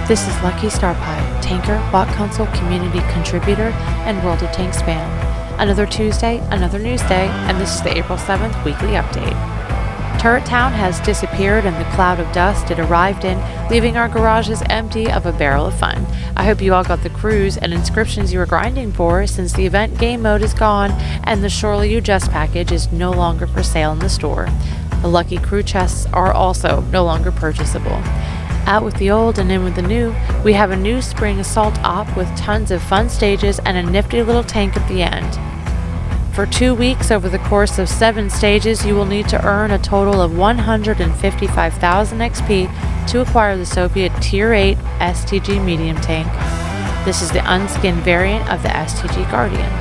This is Lucky Starpie, tanker, Bot Console community contributor, and World of Tanks fan. Another Tuesday, another news day, and this is the April 7th weekly update. Turret Town has disappeared and the cloud of dust it arrived in, leaving our garages empty of a barrel of fun. I hope you all got the crews and inscriptions you were grinding for, since the event game mode is gone and the Surely You Just package is no longer for sale in the store. The lucky crew chests are also no longer purchasable. Out with the old and in with the new, we have a new spring assault op with tons of fun stages and a nifty little tank at the end. For 2 weeks over the course of 7 stages, you will need to earn a total of 155,000 XP to acquire the Soviet Tier 8 STG medium tank. This is the unskinned variant of the SOG Guardian.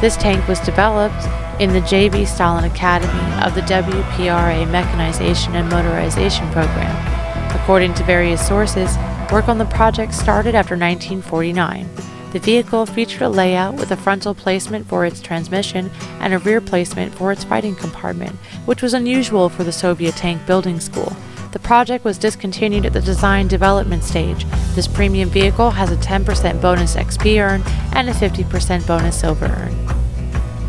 This tank was developed in the JV Stalin Academy of the WPRA Mechanization and Motorization Program. According to various sources, work on the project started after 1949. The vehicle featured a layout with a frontal placement for its transmission and a rear placement for its fighting compartment, which was unusual for the Soviet tank building school. The project was discontinued at the design development stage. This premium vehicle has a 10% bonus XP earn and a 50% bonus silver earn.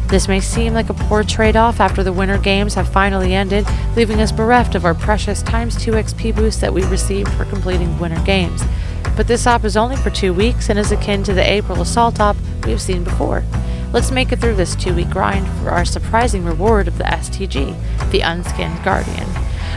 This may seem like a poor trade-off after the Winter Games have finally ended, leaving us bereft of our precious ×2 XP boost that we received for completing Winter Games. But this op is only for 2 weeks and is akin to the April Assault op we have seen before. Let's make it through this 2-week grind for our surprising reward of the STG, the Unskinned Guardian.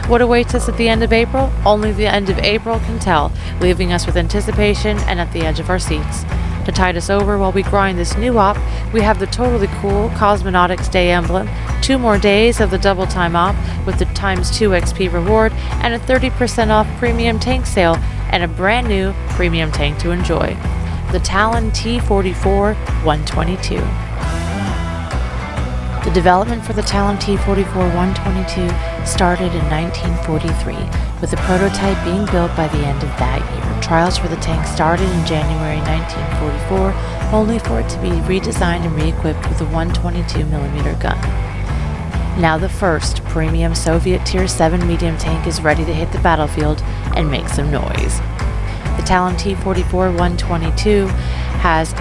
What awaits us at the end of April? Only the end of April can tell, leaving us with anticipation and at the edge of our seats. To tide us over while we grind this new op, we have the totally cool Cosmonautics Day emblem, 2 more days of the double time op with the ×2 XP reward, and a 30% off premium tank sale, and a brand new premium tank to enjoy. The Talon T-44 122. The development for the Talon T-44 122 started in 1943, with the prototype being built by the end of that year. Trials for the tank started in January 1944, only for it to be redesigned and re-equipped with a 122mm gun. Now the first premium Soviet Tier 7 medium tank is ready to hit the battlefield and make some noise. The Talon T-44 122 has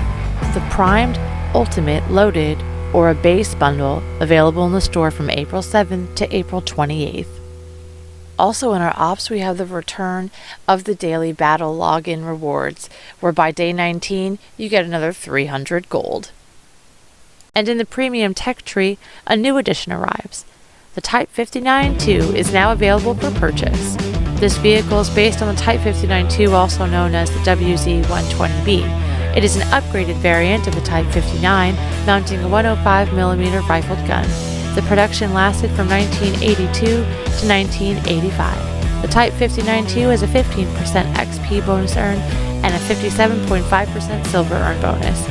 the primed, ultimate, loaded, or a base bundle available in the store from April 7th to April 28th. Also in our ops, we have the return of the daily battle login rewards, where by day 19 you get another 300 gold. And in the premium tech tree, a new addition arrives. The Type 59-2 is now available for purchase. This vehicle is based on the Type 59-2, also known as the WZ-120B. It is an upgraded variant of the Type 59, mounting a 105mm rifled gun. The production lasted from 1982 to 1985. The Type 59-2 has a 15% XP bonus earn and a 57.5% silver earn bonus.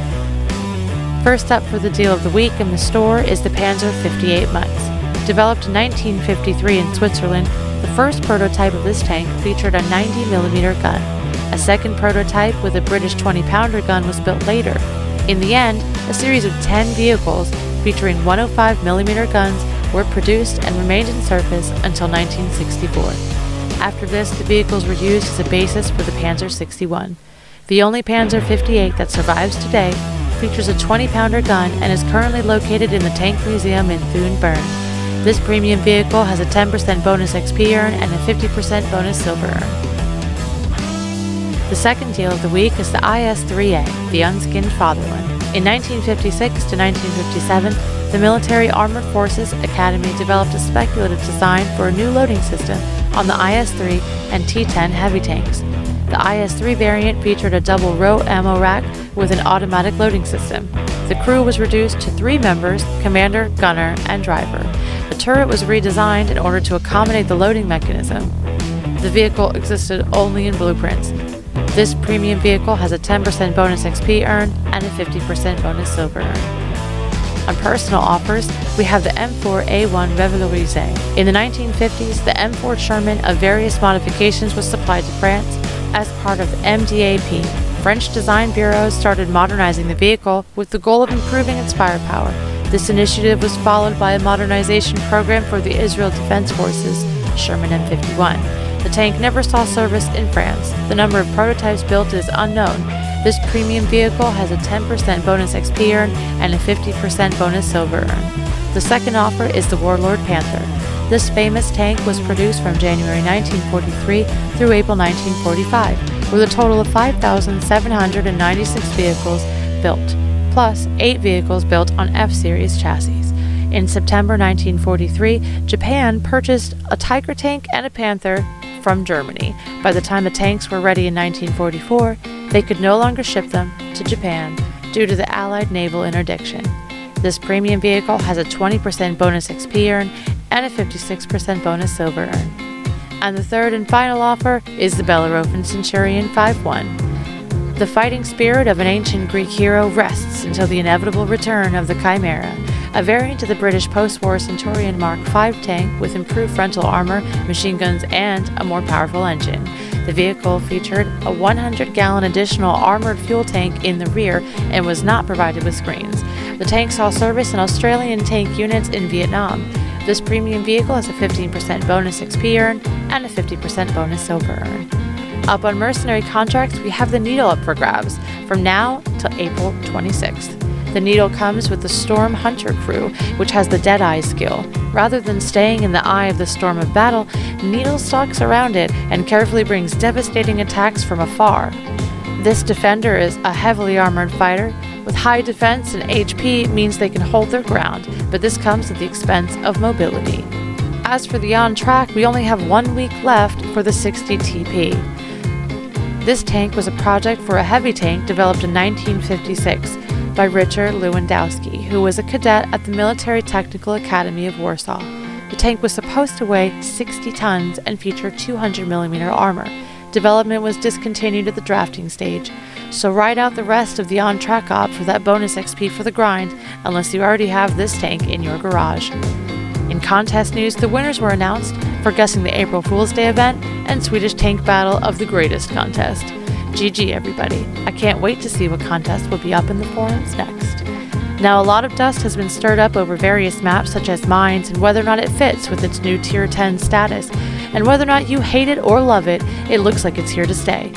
First up for the deal of the week in the store is the Panzer 58 months. Developed in 1953 in Switzerland, the first prototype of this tank featured a 90mm gun. A second prototype with a British 20-pounder gun was built later. In the end, a series of 10 vehicles featuring 105mm guns were produced and remained in service until 1964. After this, the vehicles were used as a basis for the Panzer 61. The only Panzer 58 that survives today features a 20-pounder gun and is currently located in the Tank Museum in Thun, Bern. This premium vehicle has a 10% bonus XP earn and a 50% bonus silver earn. The second deal of the week is the IS-3A, the Unskinned Fatherland. In 1956 to 1957, the Military Armored Forces Academy developed a speculative design for a new loading system on the IS-3 and T-10 heavy tanks. The IS-3 variant featured a double-row ammo rack with an automatic loading system. The crew was reduced to 3 members, commander, gunner, and driver. The turret was redesigned in order to accommodate the loading mechanism. The vehicle existed only in blueprints. This premium vehicle has a 10% bonus XP earn and a 50% bonus silver earn. On personal offers, we have the M4A1 Revalorisé. In the 1950s, the M4 Sherman of various modifications was supplied to France as part of the MDAP. French design bureaus started modernizing the vehicle with the goal of improving its firepower. This initiative was followed by a modernization program for the Israel Defense Forces, Sherman M51. The tank never saw service in France. The number of prototypes built is unknown. This premium vehicle has a 10% bonus XP earn and a 50% bonus silver earn. The second offer is the Warlord Panther. This famous tank was produced from January 1943 through April 1945, with a total of 5,796 vehicles built, plus 8 vehicles built on F-Series chassis. In September 1943, Japan purchased a Tiger tank and a Panther from Germany. By the time the tanks were ready in 1944, they could no longer ship them to Japan due to the Allied naval interdiction. This premium vehicle has a 20% bonus XP earn and a 56% bonus silver earn. And the third and final offer is the Bellerophon Centurion 5-1. The fighting spirit of an ancient Greek hero rests until the inevitable return of the Chimera, a variant of the British post-war Centurion Mark V tank with improved frontal armor, machine guns, and a more powerful engine. The vehicle featured a 100-gallon additional armored fuel tank in the rear and was not provided with screens. The tank saw service in Australian tank units in Vietnam. This premium vehicle has a 15% bonus XP earn and a 50% bonus silver earn. Up on mercenary contracts, we have the Needle up for grabs from now till April 26th. The Needle comes with the Storm Hunter crew, which has the Deadeye skill. Rather than staying in the eye of the storm of battle, Needle stalks around it and carefully brings devastating attacks from afar. This defender is a heavily armored fighter. With high defense and HP means they can hold their ground, but this comes at the expense of mobility. As for the on-track, we only have 1 week left for the 60 TP. This tank was a project for a heavy tank developed in 1956 by Richard Lewandowski, who was a cadet at the Military Technical Academy of Warsaw. The tank was supposed to weigh 60 tons and feature 200mm armor. Development was discontinued at the drafting stage, so ride out the rest of the on-track op for that bonus XP for the grind, unless you already have this tank in your garage. In contest news, the winners were announced for guessing the April Fool's Day event and Swedish Tank Battle of the Greatest contest. GG everybody. I can't wait to see what contest will be up in the forums next. Now, a lot of dust has been stirred up over various maps such as Mines and whether or not it fits with its new Tier 10 status, and whether or not you hate it or love it, it looks like it's here to stay.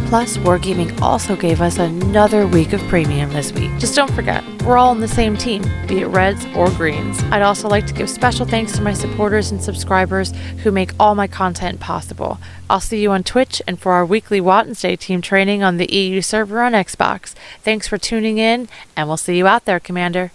Plus, Wargaming also gave us another week of premium this week. Just don't forget, we're all on the same team, be it reds or greens. I'd also like to give special thanks to my supporters and subscribers who make all my content possible. I'll see you on Twitch and for our weekly Wednesday team training on the EU server on Xbox. Thanks for tuning in, and we'll see you out there, Commander.